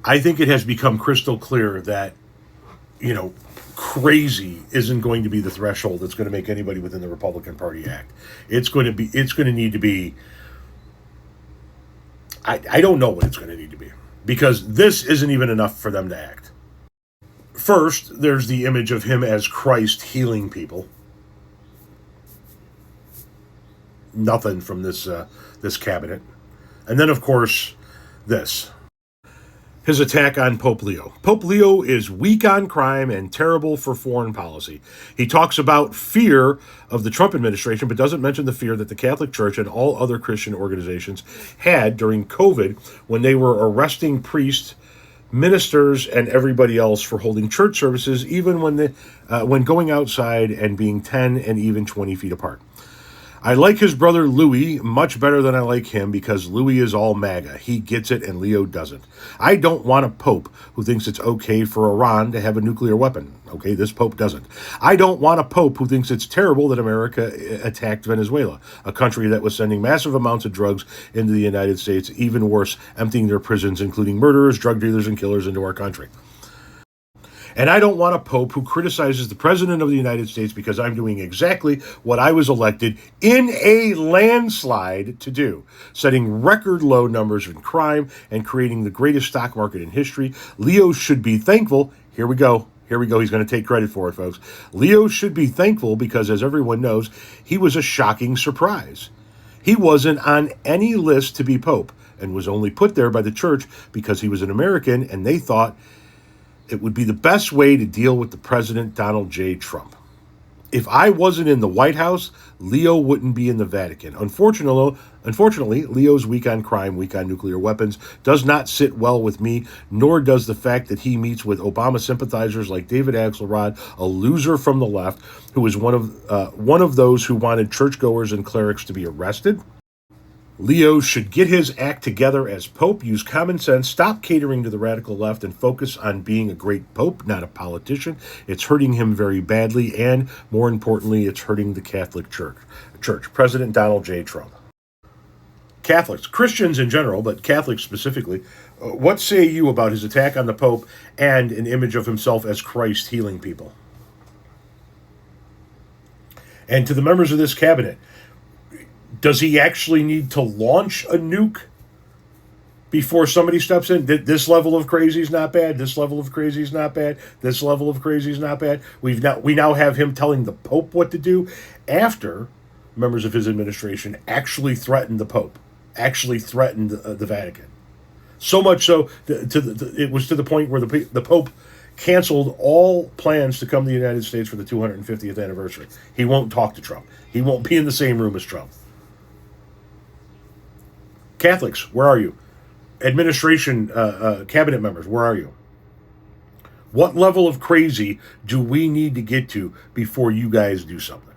I think it has become crystal clear that, crazy isn't going to be the threshold that's going to make anybody within the Republican Party act. It's going to need to be, I don't know what it's going to need to be, because this isn't even enough for them to act. First, there's the image of him as Christ healing people. Nothing from this cabinet. And then, of course, this. His attack on Pope Leo. Pope Leo is weak on crime and terrible for foreign policy. He talks about fear of the Trump administration, but doesn't mention the fear that the Catholic Church and all other Christian organizations had during COVID when they were arresting priests, ministers, and everybody else for holding church services, even when going outside and being 10 and even 20 feet apart. I like his brother Louis much better than I like him because Louis is all MAGA. He gets it and Leo doesn't. I don't want a pope who thinks it's okay for Iran to have a nuclear weapon. Okay, this pope doesn't. I don't want a pope who thinks it's terrible that America attacked Venezuela, a country that was sending massive amounts of drugs into the United States, even worse, emptying their prisons, including murderers, drug dealers, and killers into our country. And I don't want a pope who criticizes the president of the United States because I'm doing exactly what I was elected in a landslide to do, setting record low numbers in crime and creating the greatest stock market in history. Leo should be thankful. Here we go. He's going to take credit for it, folks. Leo should be thankful because, as everyone knows, he was a shocking surprise. He wasn't on any list to be pope and was only put there by the church because he was an American and they thought it would be the best way to deal with the president, Donald J. Trump. If I wasn't in the White House, Leo wouldn't be in the Vatican. Unfortunately, Leo's weak on crime, weak on nuclear weapons, does not sit well with me, nor does the fact that he meets with Obama sympathizers like David Axelrod, a loser from the left, who is one of those who wanted churchgoers and clerics to be arrested. Leo should get his act together as Pope, use common sense, stop catering to the radical left, and focus on being a great Pope, not a politician. It's hurting him very badly, and more importantly, it's hurting the Catholic Church. President Donald J. Trump. Catholics, Christians in general, but Catholics specifically, what say you about his attack on the Pope and an image of himself as Christ healing people? And to the members of this cabinet, does he actually need to launch a nuke before somebody steps in? This level of crazy is not bad. This level of crazy is not bad. This level of crazy is not bad. We now have him telling the Pope what to do after members of his administration actually threatened the Pope, actually threatened the Vatican. So much so, it was to the point where the Pope canceled all plans to come to the United States for the 250th anniversary. He won't talk to Trump. He won't be in the same room as Trump. Catholics, where are you? Administration, cabinet members, where are you? What level of crazy do we need to get to before you guys do something?